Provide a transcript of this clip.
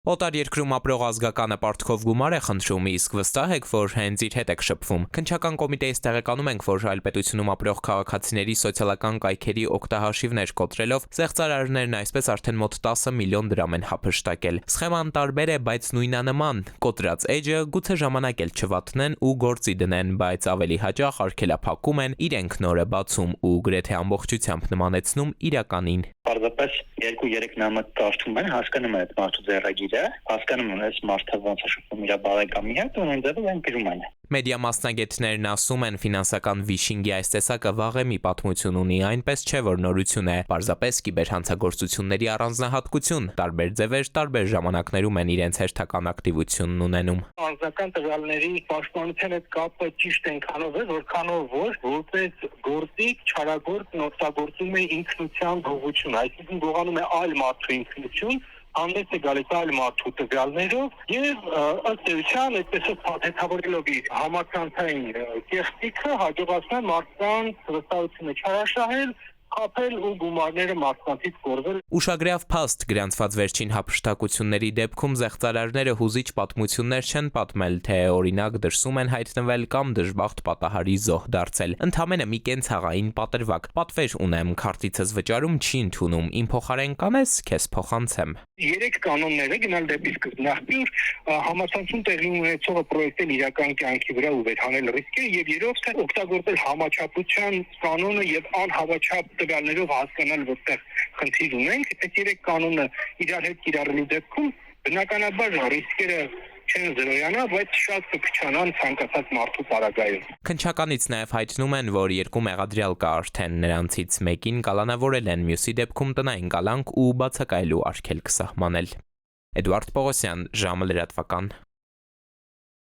Օտար երկրում ապրող ազգականը պարտքով գումար է խնդրում, իսկ վստահ եք, որ հենց իր հետ եք շփվում։ Քննչական կոմիտեից տեղեկանում ենք, որ այլ պետությունում ապրող քաղաքացիների սոցիալական կայքերի օգտահաշիվներ կոտրելով զեղծարարներն այսպես արդեն մոտ 10 միլիոն դրամ են հափշտակել։ Սխեման տարբեր է, բայց նույնանման։ Կոտրած էջը գուցե ժամանակ էլ չվատնեն ու գործի դնեն, բայց ավելի հաճախ արգելափակում են, իրենք նորը բացում ու գրեթե ամբողջությամբ նմանեցնում իրականին։ Պարզապես 2-3 նամակ կարդում են, հասկանում են այդ մարդու ձեռագիրը, հասկանում են այս մարդը ոնց է շփվում իր բարեկամի հետ ու նույն ձևով են գրում են։ Մեդիա մասնագետներն ասում են, ֆինանսական վիշինգի այս տեսակը վաղեմի պատմություն ունի, այնպես չէ, որ նորություն է, պարզապես կիբերհանցագործությունների առանձնահատկություն, տարբեր ձևեր, տարբեր ժամանակներում են իրենց հերթական ակտիվությունն ունենում։ Անձնական տվյալների պաշտպանության հետ կապը ճիշտ այնքանով է, որքանով որ որպես գործիք չարագործն օգտագործում է ինքնության գողություն, այսինքն գողանում է այլ մարդու ինքնություն, հանդես է գալիս այլ մարդու տվյալներով եւ ըստ էության այդպես փաթեթավորելով իր համակրանքային կեղծիքը հաջողացնել մարդկանց վստահությունը չարաշահել, խաբել ու գումարները մարդկանցից կորվել։ Ուշագրավ փաստ գրանցված վերջին հափշտակությունների դեպքում զեղծարարները հուզիչ պատմություններ չեն պատմել, թե օրինակ դրսում են հայտնվել կամ դժբախտ պատահարի զոհ դարձել։ Ընդամենը մի կենցաղային պատրվակ։ Պատվեր ունեմ, քարտիցս վճարում չի ընդունում, իմ փոխարեն կանես, քեզ փոխանցեմ։ 3 կանոններ է գնալ դեպի սկզբնաղբյուր, համացանցում տեղի ունեցողը պրոյեկտել իրական կյանքի վրա ու վերհանել ռիսկերը եւ երրորդը օգտագործել համաչափության կանոնը եւ անհավաչափ տվյալներով հասկանալ որտեղ խնդիր ունենք, այդ 3 կանոնը իրար հետ կիրառելու դեպքում բնականաբար ռիսկերը չեն զրոյանա, բայց շատ կփչանան ցանկացած մարդու պարագայում։ Քննչականից նաև հայտնում են, որ 2 մեղադրյալ կա արդեն, նրանցից մեկին կալանավորել են, մյուսի դեպքում տնային կալանք ու բացակայելու արգելք սահմանել։ Էդուարդ Պողոսյան, ժամը լրատվական։